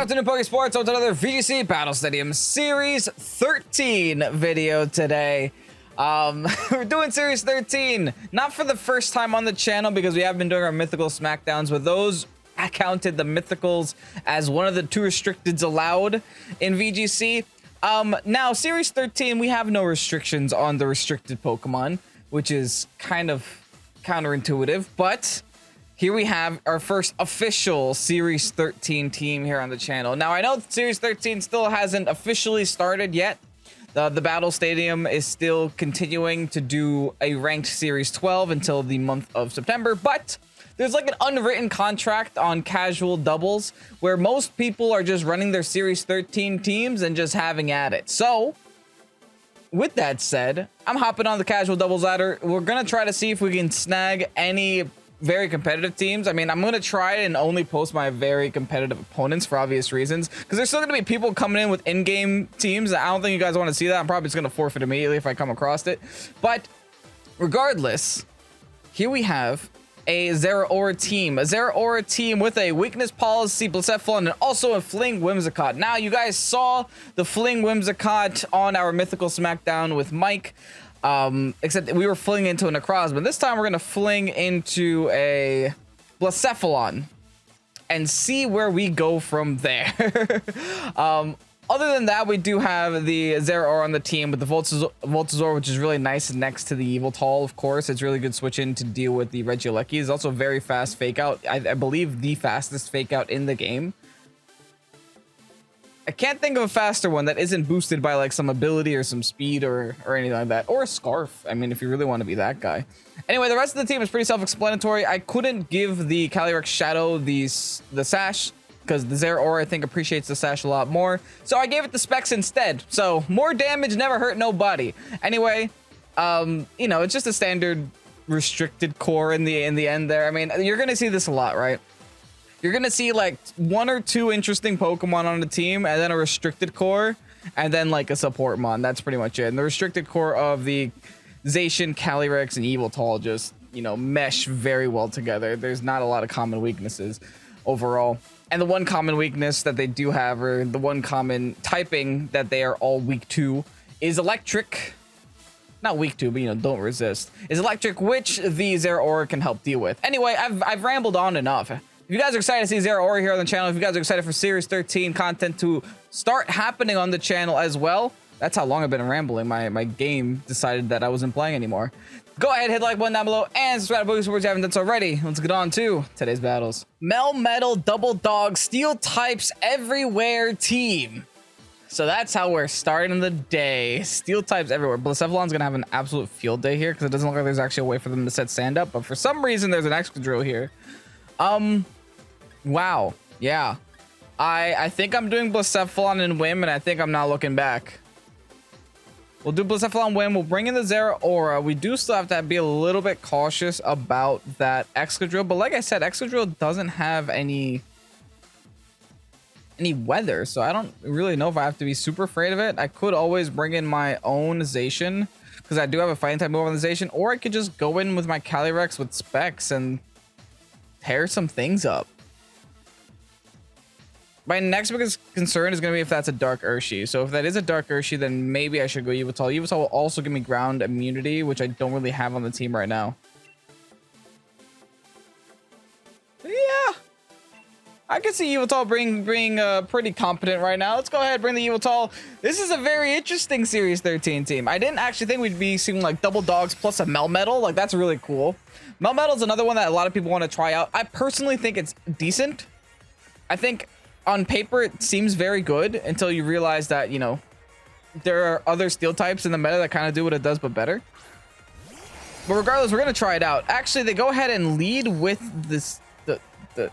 afternoon, Pokesports. On to another VGC Battle Stadium Series 13 video today. We're doing Series 13, not for the first time on the channel because we have been doing our mythical smackdowns, but those I counted the mythicals as one of the 2 restricteds allowed in VGC. Now, Series 13, we have no restrictions on the restricted Pokemon, which is kind of counterintuitive, but here we have our first official Series 13 team here on the channel. Now, I know Series 13 still hasn't officially started yet. The Battle Stadium is still continuing to do a ranked Series 12 until the month of September, but there's like an unwritten contract on casual doubles where most people are just running their Series 13 teams and just having at it. So, with that said, I'm hopping on the casual doubles ladder. We're going to try to see if we can snag any very competitive teams. I mean, I'm going to try and only post my very competitive opponents for obvious reasons, because there's still going to be people coming in with in-game teams. I don't think you guys want to see that. I'm probably just going to forfeit immediately if I come across it. But regardless, here we have a Zeraora team with a weakness policy, Blacephalon, and also a Fling Whimsicott. Now, you guys saw the Fling Whimsicott on our Mythical Smackdown with Mike. Except we were flinging into a Necrozma. This time we're going to fling into a Blacephalon and see where we go from there. Other than that, we do have the Zeraora on the team with the Voltazor, which is really nice next to the Yveltal, of course. It's really good switch in to deal with the Regieleki. It's also a very fast fake out. I believe the fastest fake out in the game. I can't think of a faster one that isn't boosted by like some ability or some speed or anything like that. Or a Scarf. I mean, if you really want to be that guy. Anyway, the rest of the team is pretty self-explanatory. I couldn't give the Calyrex Shadow the Sash because the Zeraora, I think, appreciates the Sash a lot more. So I gave it the Specs instead. So more damage never hurt nobody. Anyway, you know, it's just a standard restricted core in the end there. I mean, you're going to see this a lot, right? You're going to see like 1 or 2 interesting Pokemon on the team and then a restricted core and then like a support mon. That's pretty much it. And the restricted core of the Zacian, Calyrex, and Yveltal just, you know, mesh very well together. There's not a lot of common weaknesses overall. And the one common weakness that they do have, or the one common typing that they are all weak to, is Electric. Not weak to, but, you know, don't resist. Is Electric, which the Zeraora can help deal with. Anyway, I've rambled on enough. If you guys are excited to see Zeraora here on the channel, if you guys are excited for Series 13 content to start happening on the channel as well, that's how long I've been rambling. My game decided that I wasn't playing anymore. Go ahead, hit the like button down below, and subscribe to Pokesports if you haven't done so already. Let's get on to today's battles. Melmetal Double Dog Steel Types Everywhere team. So that's how we're starting the day. Steel types everywhere. Blacephalon's gonna have an absolute field day here because it doesn't look like there's actually a way for them to set sand up, but for some reason there's an Excadrill here. Wow. Yeah. I think I'm doing Blacephalon and Whim, and I think I'm not looking back. We'll do Blacephalon Whim. We'll bring in the Zeraora. We do still have to be a little bit cautious about that Excadrill, but like I said, Excadrill doesn't have any weather, so I don't really know if I have to be super afraid of it. I could always bring in my own Zacian, because I do have a fighting type move on the Zacian, or I could just go in with my Calyrex with Specs and tear some things up. My next biggest concern is going to be if that's a Dark Urshi. So if that is a Dark Urshi, then maybe I should go Yveltal. Yveltal will also give me ground immunity, which I don't really have on the team right now. Yeah. I can see Yveltal being pretty competent right now. Let's go ahead and bring the Yveltal. This is a very interesting Series 13 team. I didn't actually think we'd be seeing like double dogs plus a Melmetal. Like, that's really cool. Melmetal is another one that a lot of people want to try out. I personally think it's decent. I think on paper it seems very good until you realize that, you know, there are other steel types in the meta that kind of do what it does but better. But regardless, we're gonna try it out. Actually, they go ahead and lead with this the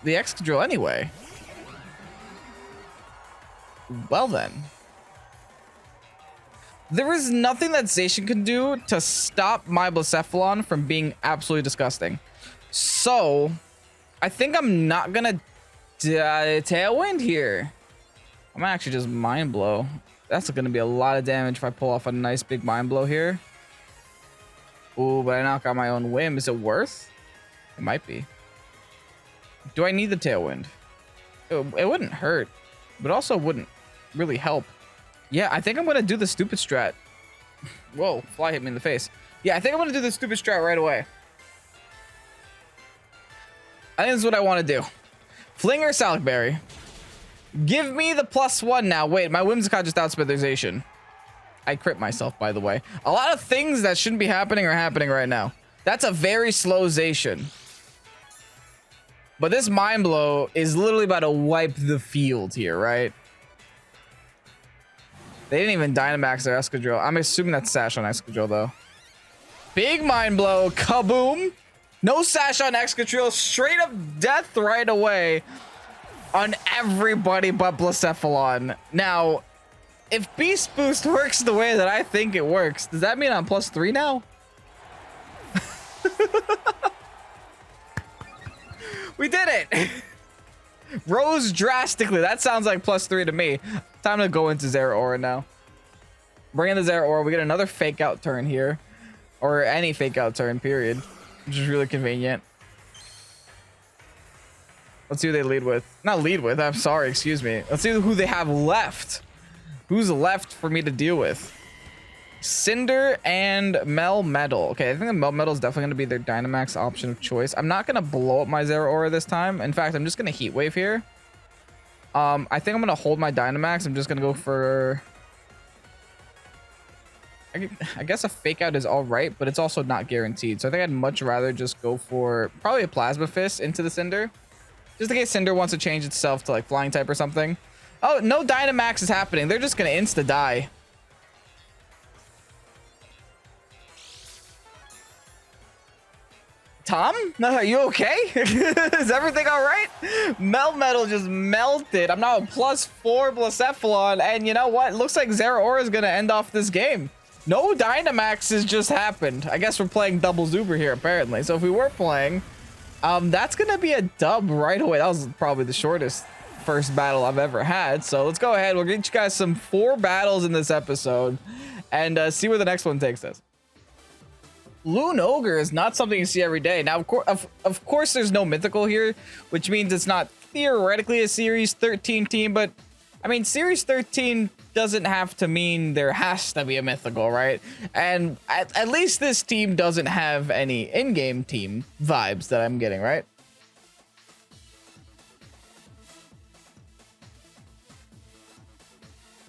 Excadrill anyway. Well then, there is nothing that Zacian can do to stop my Blacephalon from being absolutely disgusting. So I think I'm not gonna Tailwind here. I'm gonna actually just Mind Blow. That's gonna be a lot of damage if I pull off a nice big Mind Blow here. Ooh, but I knock out my own Whim. Is it worth? It might be. Do I need the Tailwind? It wouldn't hurt. but also wouldn't really help. Yeah, I think I'm gonna do the stupid strat. Whoa, fly hit me in the face. Yeah, I think I'm gonna do the stupid strat right away. I think this is what I want to do. Flinger Salicberry. Give me the +1 now. Wait, my Whimsicott just outsped their Zacian. I crit myself, by the way. A lot of things that shouldn't be happening are happening right now. That's a very slow Zacian. But this Mind Blow is literally about to wipe the field here, right? They didn't even Dynamax their Escadrille. I'm assuming that's Sash on Escadrille, though. Big Mind Blow. Kaboom. No Sash on Excadrill. Straight up death right away on everybody but Blacephalon. Now, if Beast Boost works the way that I think it works, does that mean I'm +3 now? We did it. Rose drastically. That sounds like +3 to me. Time to go into Zeraora now. Bring in the Zeraora. We get another fake out turn here. Or any fake out turn, period. Which is really convenient. Let's see who they lead with. Not lead with, I'm sorry, excuse me. Let's see who they have left. Who's left for me to deal with? Cinder and Melmetal. Okay, I think the Melmetal is definitely going to be their Dynamax option of choice. I'm not going to blow up my Zeraora this time. In fact, I'm just going to Heat Wave here. I think I'm going to hold my Dynamax. I'm just going to go for... I guess a fake out is all right, but it's also not guaranteed. So I think I'd much rather just go for probably a Plasma Fist into the Cinder. Just in case Cinder wants to change itself to like Flying type or something. Oh, no Dynamax is happening. They're just going to insta-die. Tom? No, are you okay? Is everything all right? Melmetal just melted. I'm now a +4 Blacephalon. And you know what? Looks like Zeraora is going to end off this game. No Dynamaxes just happened. I guess we're playing double Zuber here, apparently. So if we were playing, that's going to be a dub right away. That was probably the shortest first battle I've ever had. So let's go ahead. We'll get you guys some 4 battles in this episode and see where the next one takes us. Loon Ogre is not something you see every day. Now, of course, there's no mythical here, which means it's not theoretically a Series 13 team, but I mean, Series 13 doesn't have to mean there has to be a mythical, right? And at least this team doesn't have any in-game team vibes that I'm getting, right?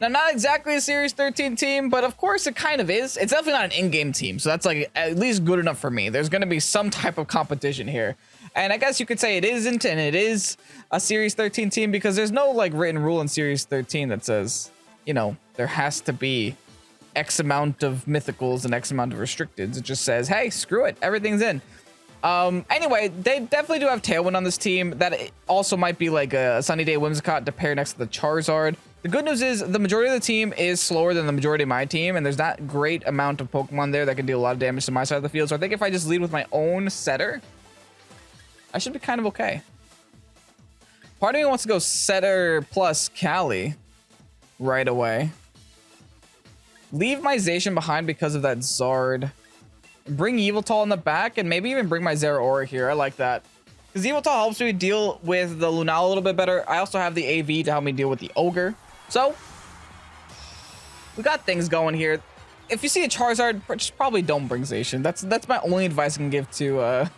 Now, not exactly a Series 13 team, but of course it kind of is. It's definitely not an in-game team, so that's like at least good enough for me. There's going to be some type of competition here. And I guess you could say it isn't, and it is a Series 13 team because there's no like written rule in Series 13 that says, you know, there has to be X amount of mythicals and X amount of restricteds. It just says, hey, screw it, everything's in. Anyway, they definitely do have Tailwind on this team. That also might be like a Sunny Day Whimsicott to pair next to the Charizard. The good news is the majority of the team is slower than the majority of my team, and there's not great amount of Pokemon there that can deal a lot of damage to my side of the field. So I think if I just lead with my own setter, I should be kind of okay. Part of me wants to go setter plus Cali right away. Leave my Zacian behind because of that Zard. Bring Yveltal in the back and maybe even bring my Zeraora here. I like that. Because Yveltal helps me deal with the Lunala a little bit better. I also have the AV to help me deal with the Ogre. So, we got things going here. If you see a Charizard, just probably don't bring Zacian. That's my only advice I can give to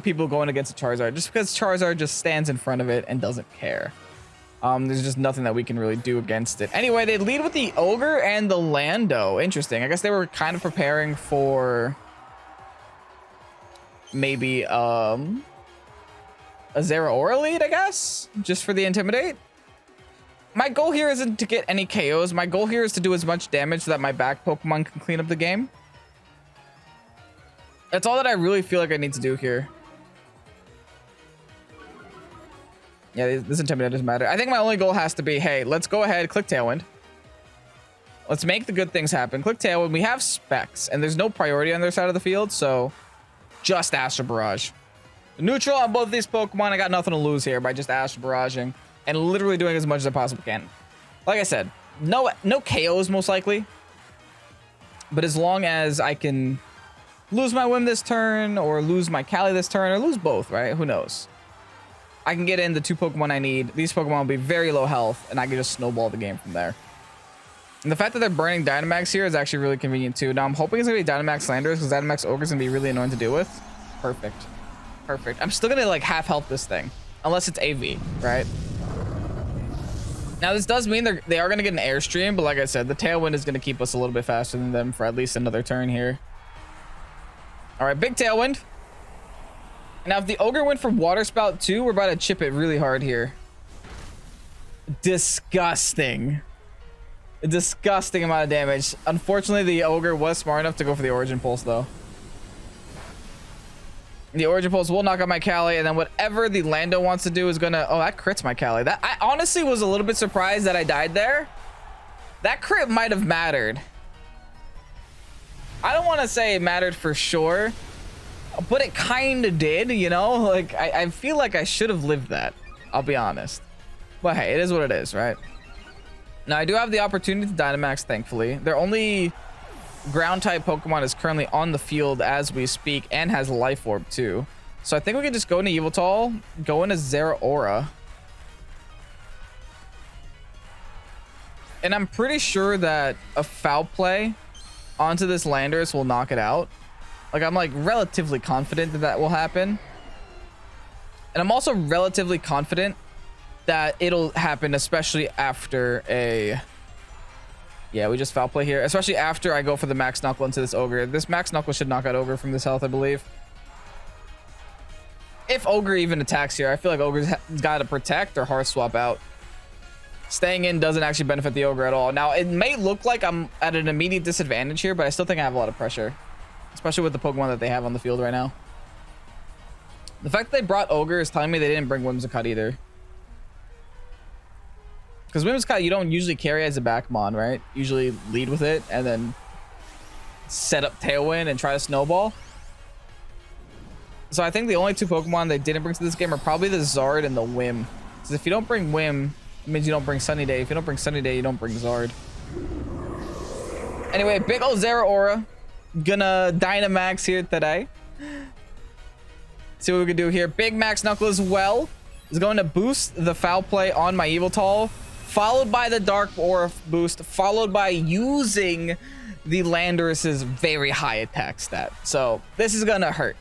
people going against a Charizard. Just because Charizard just stands in front of it and doesn't care. There's just nothing that we can really do against it. Anyway, they lead with the Ogre and the Lando. Interesting. I guess they were kind of preparing for maybe a Zeraora lead, I guess, just for the Intimidate. My goal here isn't to get any KOs. My goal here is to do as much damage so that my back Pokemon can clean up the game. That's all that I really feel like I need to do here. Yeah, this Intimidate doesn't matter. I think my only goal has to be, hey, let's go ahead, click Tailwind. Let's make the good things happen. Click Tailwind. We have specs, and there's no priority on their side of the field, so just Astral Barrage. Neutral on both of these Pokemon. I got nothing to lose here by just Astral Barraging and literally doing as much as I possibly can. Like I said, no KOs most likely. But as long as I can lose my Whim this turn or lose my Cali this turn or lose both, right? Who knows? I can get in the 2 Pokemon I need. These Pokemon will be very low health, and I can just snowball the game from there. And the fact that they're burning Dynamax here is actually really convenient too. Now I'm hoping it's gonna be Dynamax Landers because Dynamax Ogre is gonna be really annoying to deal with. Perfect. Perfect. I'm still gonna like half health this thing. Unless it's AV, right? Now this does mean they are gonna get an Airstream, but like I said, the Tailwind is gonna keep us a little bit faster than them for at least another turn here. All right, big Tailwind. Now if the Ogre went for Water Spout too, we're about to chip it really hard here. Disgusting. A disgusting amount of damage. Unfortunately, the Ogre was smart enough to go for the Origin Pulse, though. The Origin Pulse will knock out my Cali, and then whatever the Lando wants to do is gonna... Oh, that crits my Cali. That I honestly was a little bit surprised that I died there. That crit might have mattered. I don't want to say it mattered for sure, but it kind of did, you know? Like, I feel like I should have lived that. I'll be honest. But hey, it is what it is, right? Now, I do have the opportunity to Dynamax, thankfully. Their only ground-type Pokemon is currently on the field as we speak and has Life Orb, too. So I think we can just go into Yveltal, go into Zeraora. And I'm pretty sure that a Foul Play onto this Landorus will knock it out. Like, I'm, like, relatively confident that that will happen. And I'm also relatively confident that it'll happen, especially after a... Yeah, we just Foul Play here. Especially after I go for the Max Knuckle into this Ogre. This Max Knuckle should knock out Ogre from this health, I believe. If Ogre even attacks here, I feel like Ogre's got to protect or hard swap out. Staying in doesn't actually benefit the Ogre at all. Now, it may look like I'm at an immediate disadvantage here, but I still think I have a lot of pressure. Especially with the Pokemon that they have on the field right now. The fact that they brought Ogre is telling me they didn't bring Whimsicott either. Because Whimsicott, you don't usually carry as a Backmon, right? Usually lead with it and then set up Tailwind and try to snowball. So I think the only 2 Pokemon they didn't bring to this game are probably the Zard and the Whim. Because if you don't bring Whim, it means you don't bring Sunny Day. If you don't bring Sunny Day, you don't bring Zard. Anyway, big ol' Zeraora. Gonna Dynamax here today. See what we can do here. Big Max Knuckle as well is going to boost the Foul Play on my Yveltal, followed by the Dark Aura boost, followed by using the Landorus's very high attack stat. So this is gonna hurt.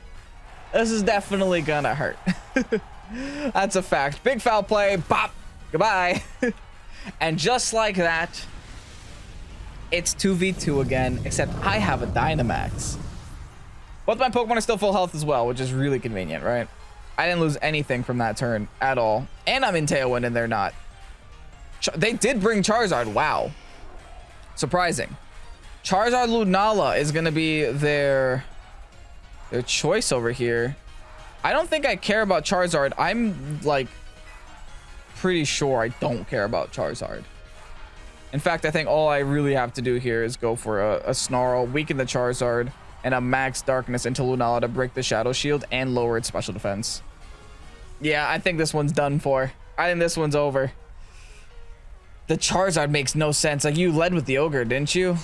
This is definitely gonna hurt. That's a fact. Big Foul Play, bop, goodbye. And just like that, it's 2v2 again, except I have a Dynamax. Both my Pokemon are still full health as well, which is really convenient, right? I didn't lose anything from that turn at all. And I'm in Tailwind and they're not. They did bring Charizard. Wow. Surprising. Charizard Lunala is going to be their choice over here. I don't think I care about Charizard. I'm like pretty sure I don't care about Charizard. In fact, I think all I really have to do here is go for a Snarl, weaken the Charizard, and a Max Darkness into Lunala to break the Shadow Shield and lower its special defense. Yeah, I think this one's done for. I think this one's over. The Charizard makes no sense. Like, you led with the Ogre, didn't you?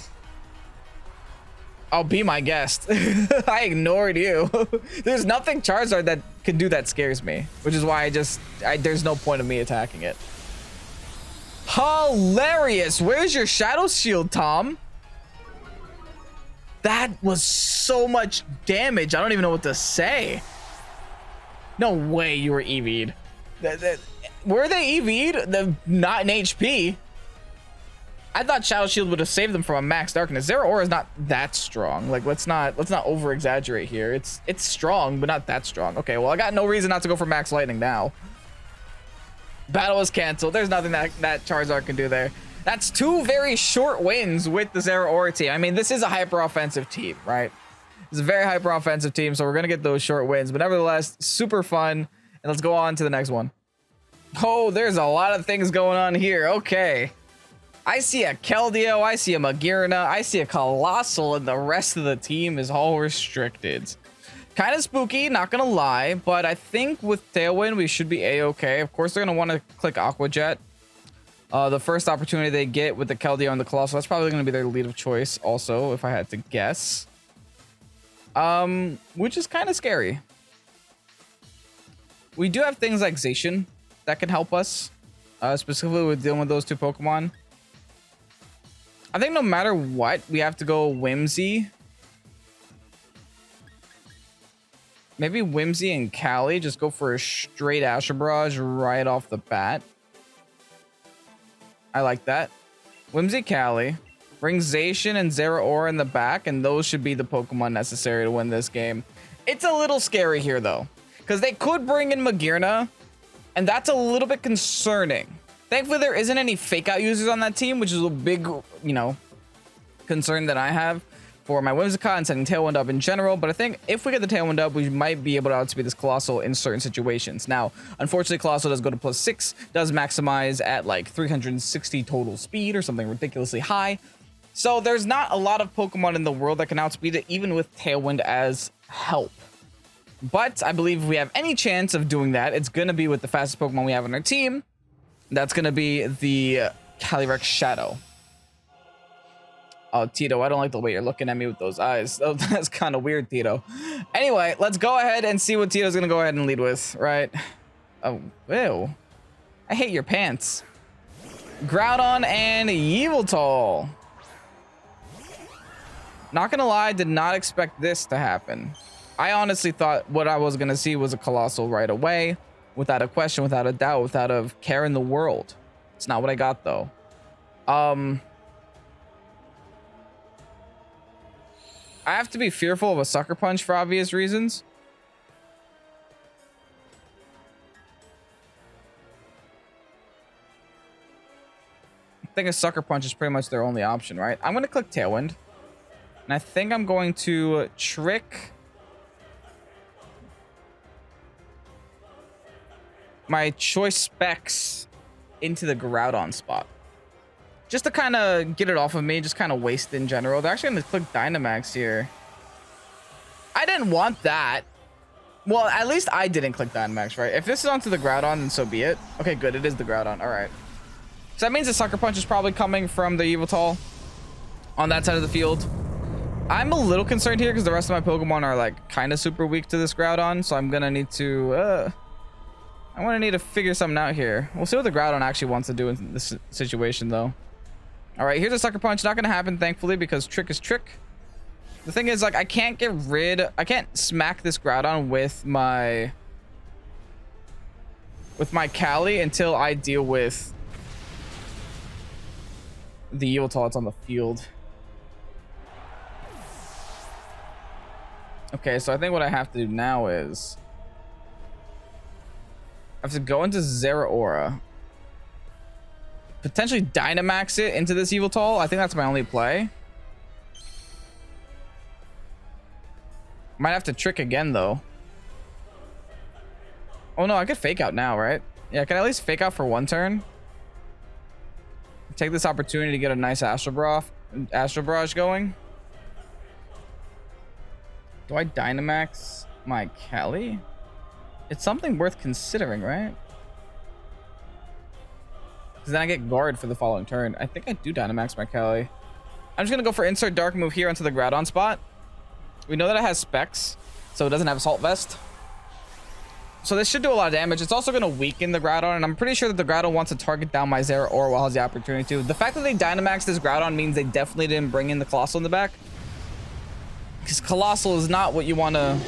I'll be my guest. I ignored you. There's nothing Charizard that could do that scares me, which is why there's no point of me attacking it. Hilarious. Where's your Shadow Shield, Tom? That was so much damage. I don't even know what to say. No way you were EV'd. Were they EV'd? Not in HP. I thought Shadow Shield would have saved them from a Max Darkness. Zeraora is not that strong. Like, let's not over exaggerate here. It's strong, but not that strong. Okay, well, I got no reason not to go for Max Lightning now. Battle was canceled. There's nothing that Charizard can do there. That's 2 very short wins with the Zeraora team. I mean, this is a hyper offensive team, right? It's a very hyper offensive team, so we're gonna get those short wins. But nevertheless, super fun. And let's go on to the next one. Oh, there's a lot of things going on here. Okay. I see a Keldeo, I see a Magearna, I see a Colossal, and the rest of the team is all restricted. Kind of spooky, not gonna lie, but I think with Tailwind, we should be a-okay. Of course, they're gonna want to click Aqua Jet. The first opportunity they get with the Keldeo and the Colossal, that's probably gonna be their lead of choice also, if I had to guess. Which is kind of scary. We do have things like Zacian that can help us, specifically with dealing with those two Pokemon. I think no matter what, we have to go Whimsy. Maybe Whimsy and Cali. Just go for a straight Astral Barrage right off the bat. I like that. Whimsy, Cali. Bring Zacian and Zeraora in the back, and those should be the Pokemon necessary to win this game. It's a little scary here, though, because they could bring in Magearna, and that's a little bit concerning. Thankfully, there isn't any fake out users on that team, which is a big, you know, concern that I have for my Whimsicott and setting Tailwind up in general. But I think if we get the Tailwind up, we might be able to outspeed this Colossal in certain situations. Now, unfortunately, Colossal does go to +6, does maximize at like 360 total speed or something ridiculously high. So there's not a lot of Pokemon in the world that can outspeed it, even with Tailwind as help. But I believe if we have any chance of doing that, it's going to be with the fastest Pokemon we have on our team. That's going to be the Calyrex Shadow. Oh, Tito, I don't like the way you're looking at me with those eyes. Oh, that's kind of weird, Tito. Anyway, let's go ahead and see what Tito's going to go ahead and lead with, right? Oh, ew. I hate your pants. Groudon and Yveltal. Not going to lie, did not expect this to happen. I honestly thought what I was going to see was a Colossal right away, without a question, without a doubt, without a care in the world. It's not what I got, though. I have to be fearful of a Sucker Punch for obvious reasons. I think a Sucker Punch is pretty much their only option, right? I'm going to click Tailwind. And I think I'm going to trick my choice specs into the Groudon spot. Just to kind of get it off of me, just kind of waste in general. They're actually going to click Dynamax here. I didn't want that. Well, at least I didn't click Dynamax, right? If this is onto the Groudon, then so be it. Okay, good. It is the Groudon. All right. So that means the Sucker Punch is probably coming from the Yveltal on that side of the field. I'm a little concerned here because the rest of my Pokemon are like kind of super weak to this Groudon. So I'm going to need to... I'm going to need to figure something out here. We'll see what the Groudon actually wants to do in this situation, though. All right, here's a Sucker Punch. Not going to happen, thankfully, because Trick is Trick. The thing is, like, I can't smack this Groudon with my Cali until I deal with the Yveltal that's on the field. Okay, so I think what I have to do now is I have to go into Zeraora. Potentially Dynamax it into this Yveltal. I think that's my only play. Might have to trick again, though. Oh, no, I could fake out now, right? Yeah, I can at least fake out for one turn. Take this opportunity to get a nice Astral Barrage going. Do I Dynamax my Cali? It's something worth considering, right? Because then I get guard for the following turn. I think I do Dynamax my Cali. I'm just going to go for Insert Dark move here onto the Groudon spot. We know that it has specs, so it doesn't have Assault Vest. So this should do a lot of damage. It's also going to weaken the Groudon, and I'm pretty sure that the Groudon wants to target down my Zeraora while it has the opportunity to. The fact that they Dynamax this Groudon means they definitely didn't bring in the Colossal in the back. Because Colossal is not what you want to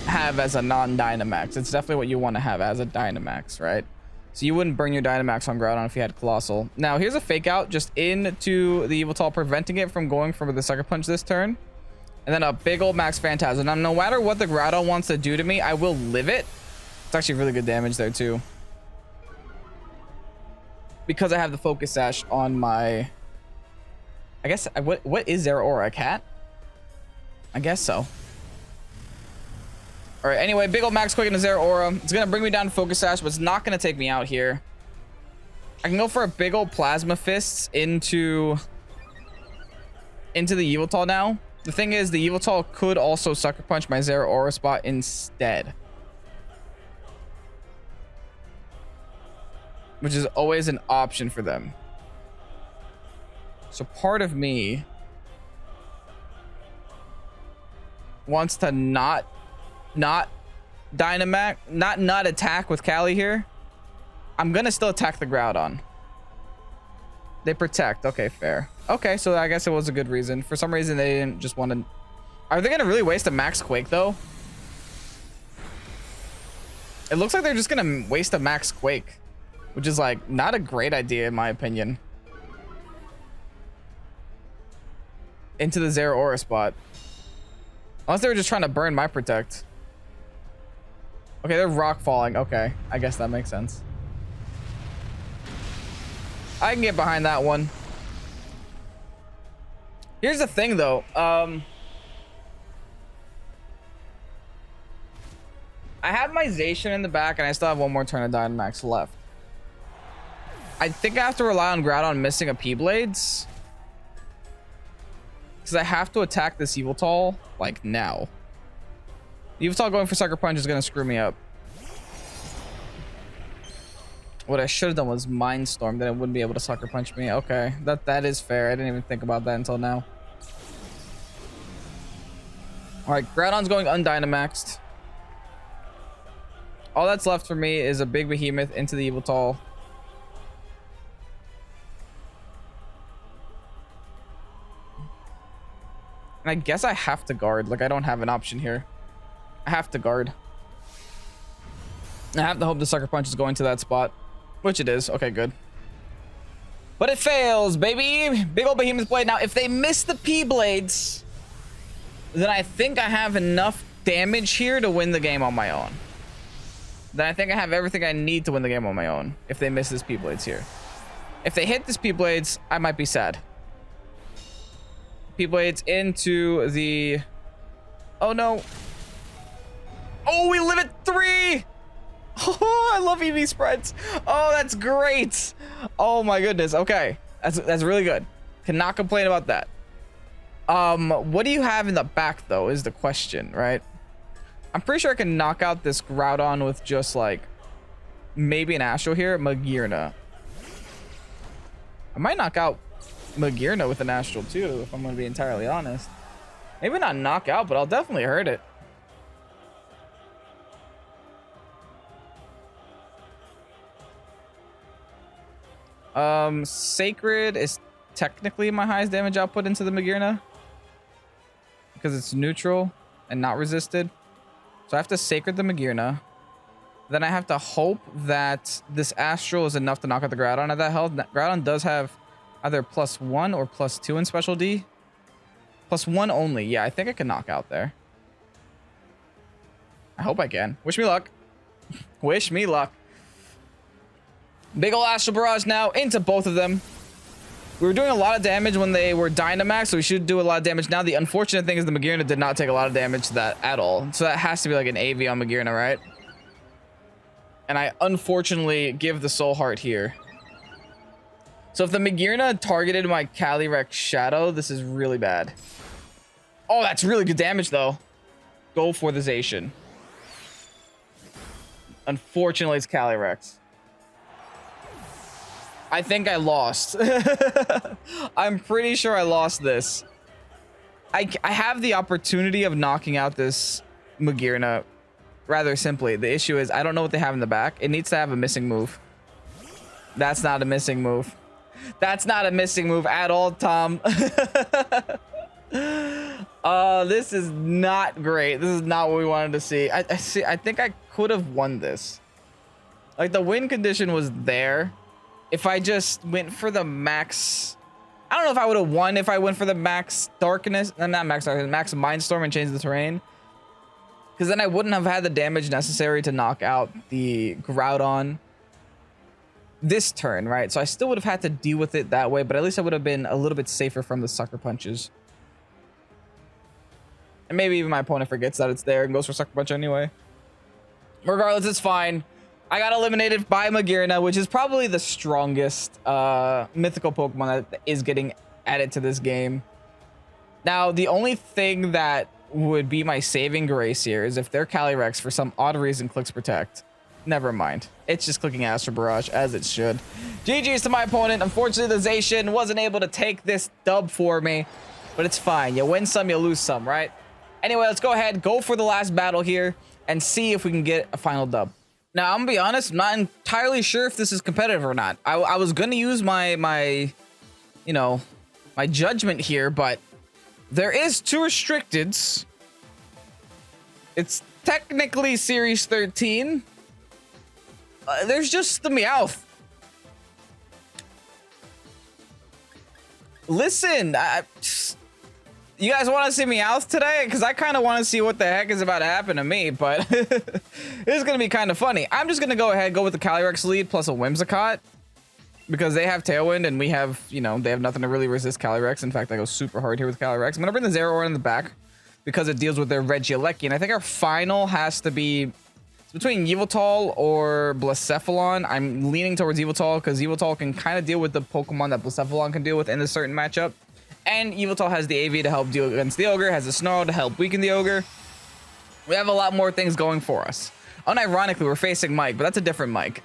have as a non-Dynamax. It's definitely what you want to have as a Dynamax, right? So you wouldn't bring your Dynamax on Groudon if you had Colossal. Now, here's a Fake Out just into the Yveltal, preventing it from going for the Sucker Punch this turn. And then a big old Max Phantasm. Now, no matter what the Groudon wants to do to me, I will live it. It's actually really good damage there, too. Because I have the Focus Sash on my... I guess... What is Zeraora? A cat? I guess so. All right, anyway, big old Max Quick into Zeraora. It's going to bring me down to Focus Sash, but it's not going to take me out here. I can go for a big old Plasma Fists into the Yveltal now. The thing is, the Yveltal could also Sucker Punch my Zeraora spot instead. Which is always an option for them. So part of me wants to not Dynamax, not attack with Cali here, I'm gonna still attack the Groudon. They protect. Okay, fair. Okay, so I guess it was a good reason. For some reason, they didn't just want to... Are they gonna really waste a Max Quake, though? It looks like they're just gonna waste a Max Quake, which is, like, not a great idea, in my opinion. Into the Zeraora spot. Unless they were just trying to burn my Protect. Okay, they're rock falling. Okay, I guess that makes sense. I can get behind that one. Here's the thing, though. I have my Zacian in the back, and I still have one more turn of Dynamax left. I think I have to rely on Groudon missing a P-Blades. Because I have to attack this Yveltal, like, now. Yveltal going for Sucker Punch is going to screw me up. What I should have done was Mindstorm, then it wouldn't be able to Sucker Punch me. Okay, that is fair. I didn't even think about that until now. Alright, Groudon's going undynamaxed. All that's left for me is a big Behemoth into the Yveltal. And I guess I have to guard. Like, I don't have an option here. I have to guard. I have to hope the Sucker Punch is going to that spot. Which it is. Okay, good. But it fails, baby. Big old Behemoth Blade. Now, if they miss the P-Blades, then I think I have enough damage here to win the game on my own. Then I think I have everything I need to win the game on my own if they miss this P-Blades here. If they hit this P-Blades, I might be sad. P-Blades into the... Oh, no. Oh, we live at 3! Oh, I love EV spreads. Oh, that's great. Oh, my goodness. Okay. That's really good. Cannot complain about that. What do you have in the back, though, is the question, right? I'm pretty sure I can knock out this Groudon with just, like, maybe an Astral here. Magearna. I might knock out Magearna with an Astral, too, if I'm going to be entirely honest. Maybe not knock out, but I'll definitely hurt it. Sacred is technically my highest damage output into the Magearna because it's neutral and not resisted. So I have to Sacred the Magearna. Then I have to hope that this Astral is enough to knock out the Groudon at that health. Groudon does have either +1 or +2 in Special D. +1 only. Yeah, I think I can knock out there. I hope I can. Wish me luck. Wish me luck. Big ol' Astral Barrage now into both of them. We were doing a lot of damage when they were Dynamax, so we should do a lot of damage now. The unfortunate thing is the Magearna did not take a lot of damage to that at all. So that has to be like an AV on Magearna, right? And I unfortunately give the Soul Heart here. So if the Magearna targeted my Calyrex Shadow, this is really bad. Oh, that's really good damage, though. Go for the Zacian. Unfortunately, it's Calyrex. I think I lost. I'm pretty sure I lost this. I have the opportunity of knocking out this Magearna rather simply. The issue is I don't know what they have in the back. It needs to have a missing move. That's not a missing move. That's not a missing move at all, Tom. This is not great. This is not what we wanted to see. I think I could have won this. Like, the win condition was there. If I just went for the max... I don't know if I would have won if I went for the max darkness. Not max darkness, max Mindstorm and change the terrain. Because then I wouldn't have had the damage necessary to knock out the Groudon this turn, right? So I still would have had to deal with it that way, but at least I would have been a little bit safer from the Sucker Punches. And maybe even my opponent forgets that it's there and goes for Sucker Punch anyway. Regardless, it's fine. I got eliminated by Magearna, which is probably the strongest mythical Pokemon that is getting added to this game. Now, the only thing that would be my saving grace here is if their Calyrex, for some odd reason, clicks Protect. Never mind. It's just clicking Astral Barrage, as it should. GG's to my opponent. Unfortunately, the Zacian wasn't able to take this dub for me, but it's fine. You win some, you lose some, right? Anyway, let's go ahead, go for the last battle here. and see if we can get a final dub. Now, I'm gonna be honest, I'm not entirely sure if this is competitive or not. I was gonna use my you know, my judgment here, but there is 2 restricteds. It's technically Series 13. There's just the Meowth. Listen, you guys want to see Meowth today? Because I kind of want to see what the heck is about to happen to me, but it's going to be kind of funny. I'm just going to go ahead and go with the Calyrex lead plus a Whimsicott. Because they have Tailwind and we have, you know, they have nothing to really resist Calyrex. In fact, I go super hard here with Calyrex. I'm going to bring the Zeraora in the back because it deals with their Regieleki. And I think our final has to be between Yveltal or Blacephalon. I'm leaning towards Yveltal because Yveltal can kind of deal with the Pokemon that Blacephalon can deal with in a certain matchup. And Yveltal has the AV to help deal against the Ogre, has the Snarl to help weaken the Ogre. We have a lot more things going for us. Unironically, we're facing Mike, but that's a different Mike.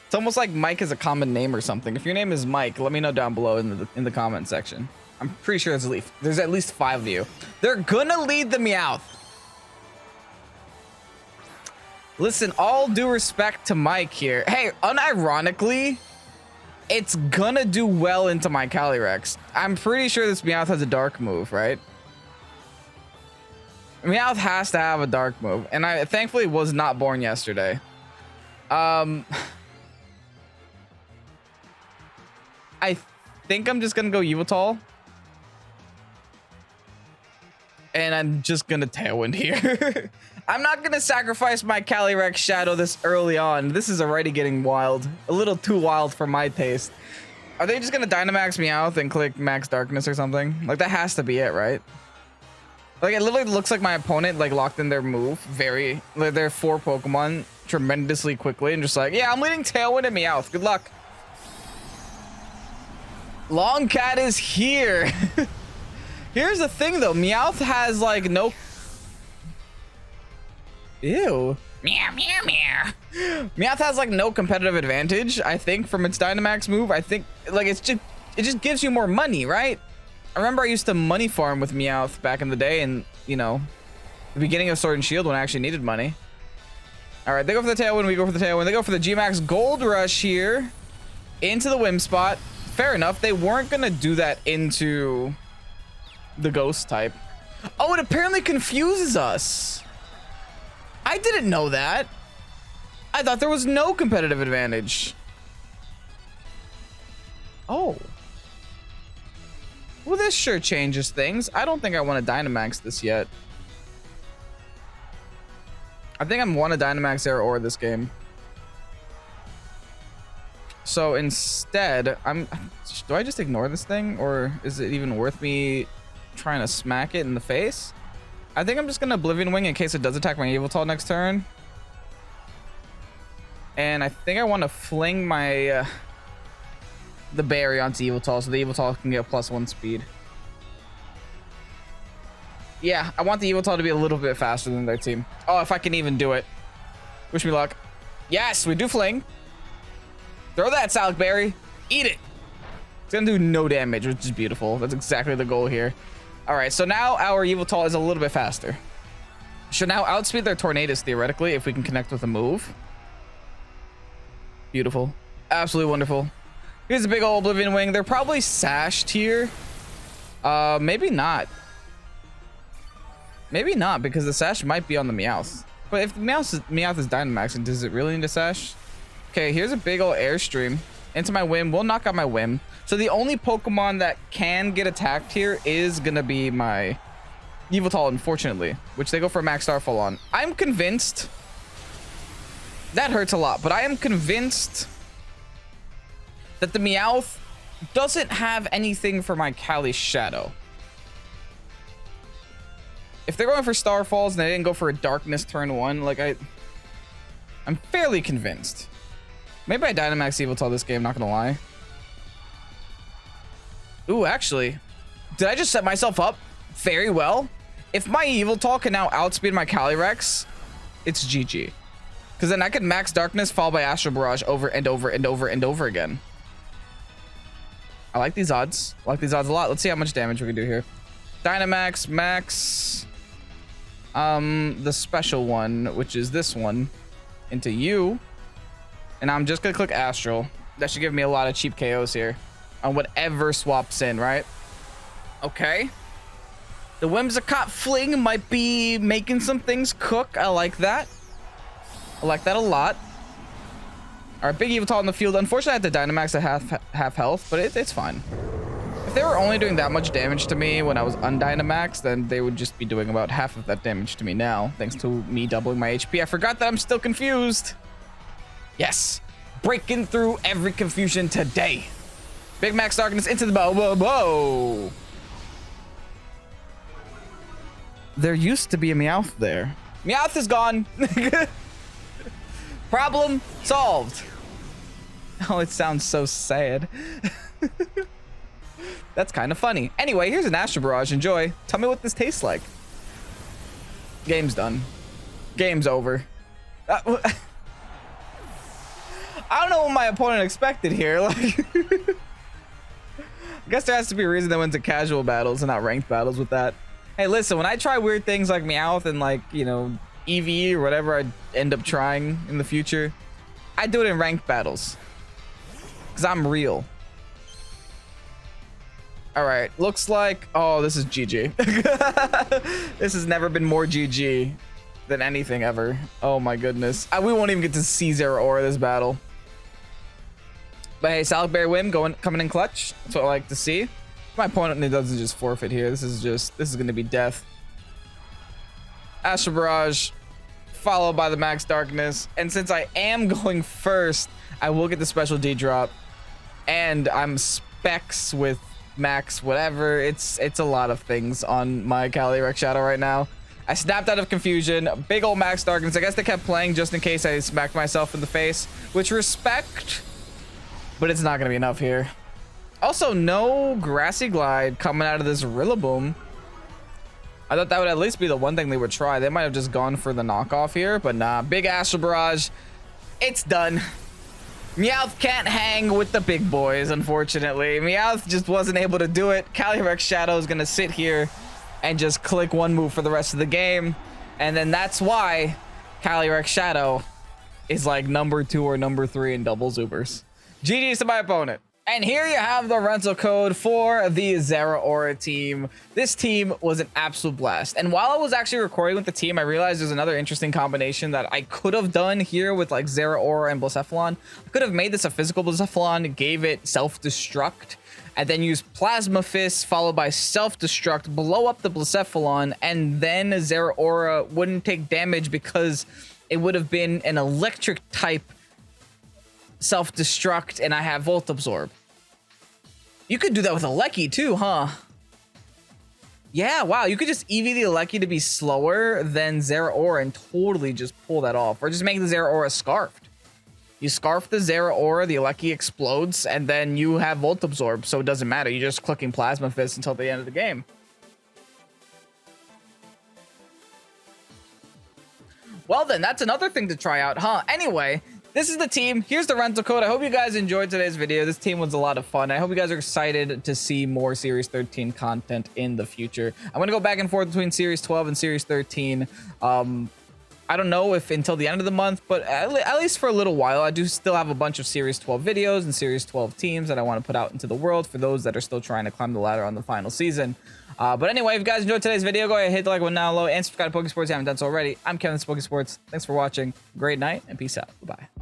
It's almost like Mike is a common name or something. If your name is Mike, let me know down below in the comment section. I'm pretty sure there's at least 5 of you. They're gonna lead the Meowth. Listen, all due respect to Mike here. Hey, unironically, it's gonna do well into my Calyrex. I'm pretty sure this Meowth has a dark move, right? Meowth has to have a dark move, and I thankfully was not born yesterday. I think I'm just gonna go Yveltal. And I'm just gonna Tailwind here. I'm not gonna sacrifice my Calyrex Shadow this early on. This is already getting wild. A little too wild for my taste. Are they just gonna Dynamax Meowth and click Max Darkness or something? Like, that has to be it, right? Like, it literally looks like my opponent, like, locked in their move. Like, their 4 Pokemon tremendously quickly and just like, yeah, I'm leading Tailwind and Meowth. Good luck. Longcat is here. Here's the thing though, Meowth has like no... Ew. Meow, meow, meow. Meowth has like no competitive advantage, I think, from its Dynamax move. I think like it just gives you more money, right? I remember I used to money farm with Meowth back in the day, and you know, the beginning of Sword and Shield when I actually needed money. All right, they go for the Tailwind, we go for the Tailwind. They go for the G-Max Gold Rush here into the Whim spot. Fair enough. They weren't gonna do that into the Ghost type. Oh, it apparently confuses us. I didn't know that. I thought there was no competitive advantage. Oh. Well, this sure changes things. I don't think I want to Dynamax this yet. I think I'm want to Dynamax Zeraora this game. So instead, do I just ignore this thing, or is it even worth me trying to smack it in the face? I think I'm just gonna Oblivion Wing in case it does attack my Yveltal next turn. And I think I want to fling my the berry onto Yveltal so the Yveltal can get +1 speed. Yeah, I want the Yveltal to be a little bit faster than their team. Oh, if I can even do it. Wish me luck. Yes, we do fling. Throw that, Salic Berry. Eat it. It's gonna do no damage, which is beautiful. That's exactly the goal here. All right, so now our Yveltal is a little bit faster. Should now outspeed their Tornadus, theoretically, if we can connect with a move. Beautiful. Absolutely wonderful. Here's a big old Oblivion Wing. They're probably sashed here. Maybe not. Maybe not, because the Sash might be on the Meowth. But if the Meowth is Dynamaxing, does it really need a Sash? Okay, here's a big old Airstream into my Whim. We'll knock out my Whim. So the only Pokemon that can get attacked here is gonna be my Yveltal, unfortunately, which they go for Max Starfall. I'm convinced. That hurts a lot, but I am convinced that the Meowth doesn't have anything for my Cali Shadow. If they're going for Starfalls and they didn't go for a Darkness turn 1, like I'm fairly convinced. Maybe I Dynamax Yveltal this game, not gonna lie. Ooh, actually, did I just set myself up very well? If my Yveltal can now outspeed my Calyrex, it's GG. Because then I could Max Darkness followed by Astral Barrage over and over and over and over again. I like these odds. I like these odds a lot. Let's see how much damage we can do here. Dynamax, Max. the special one, which is this one, into you. And I'm just gonna click Astral. That should give me a lot of cheap KOs here on whatever swaps in, right? Okay. The Whimsicott Fling might be making some things cook. I like that. I like that a lot. All right, Big Evital in the field. Unfortunately, I had the Dynamax at half health, but it's fine. If they were only doing that much damage to me when I was undynamaxed, then they would just be doing about half of that damage to me now, thanks to me doubling my HP. I forgot that I'm still confused. Yes. Breaking through every confusion today. Big Max Darkness into the bow. Whoa. There used to be a Meowth there. Meowth is gone. Problem solved. Oh, it sounds so sad. That's kind of funny. Anyway, here's an Astro Barrage. Enjoy. Tell me what this tastes like. Game's done. Game's over. I don't know what my opponent expected here. Like, I guess there has to be a reason they went to casual battles and not ranked battles with that. Hey, listen, when I try weird things like Meowth and like, you know, EV or whatever I end up trying in the future, I do it in ranked battles. Because I'm real. All right, looks like, oh, this is GG. This has never been more GG than anything ever. Oh my goodness. We won't even get to see Zeraora this battle. But hey, Salakberry Whim coming in clutch. That's what I like to see. My opponent doesn't just forfeit here. This is gonna be death. Astro Barrage, followed by the Max Darkness. And since I am going first, I will get the special D drop. And I'm specs with Max whatever. It's a lot of things on my Calyrex Shadow right now. I snapped out of confusion. Big old Max Darkness. I guess they kept playing just in case I smacked myself in the face, which respect, but it's not gonna be enough here. Also, no Grassy Glide coming out of this Rillaboom. I thought that would at least be the one thing they would try. They might have just gone for the knockoff here, but nah. Big Astral Barrage. It's done. Meowth can't hang with the big boys, unfortunately. Meowth just wasn't able to do it. Calyrex Shadow is going to sit here and just click one move for the rest of the game. And then that's why Calyrex Shadow is like number 2 or number 3 in double Zubers. GG's to my opponent. And here you have the rental code for the Zeraora team. This team was an absolute blast. And while I was actually recording with the team, I realized there's another interesting combination that I could have done here with like Zeraora and Blacephalon. I could have made this a physical Blacephalon, gave it self-destruct, and then use Plasma Fist followed by self-destruct, blow up the Blacephalon, and then Zeraora wouldn't take damage because it would have been an electric type self-destruct, and I have Volt Absorb. You could do that with a Lecky too, huh? Yeah, wow, you could just EV the Lecky to be slower than Zeraora and totally just pull that off. Or just make the Zeraora scarfed. You scarf the Zeraora, the Lecky explodes, and then you have Volt Absorb, so it doesn't matter. You're just clicking Plasma Fist until the end of the game. Well then, that's another thing to try out, huh? Anyway, this is the team. Here's the rental code. I hope you guys enjoyed today's video. This team was a lot of fun. I hope you guys are excited to see more Series 13 content in the future. I'm going to go back and forth between Series 12 and Series 13. I don't know if until the end of the month, but at least for a little while. I do still have a bunch of Series 12 videos and Series 12 teams that I want to put out into the world for those that are still trying to climb the ladder on the final season. But anyway, if you guys enjoyed today's video, go ahead, hit the like button down below and subscribe to Pokesports if you haven't done so already. I'm Kevin, Pokesports. Thanks for watching. Great night and peace out. Bye-bye.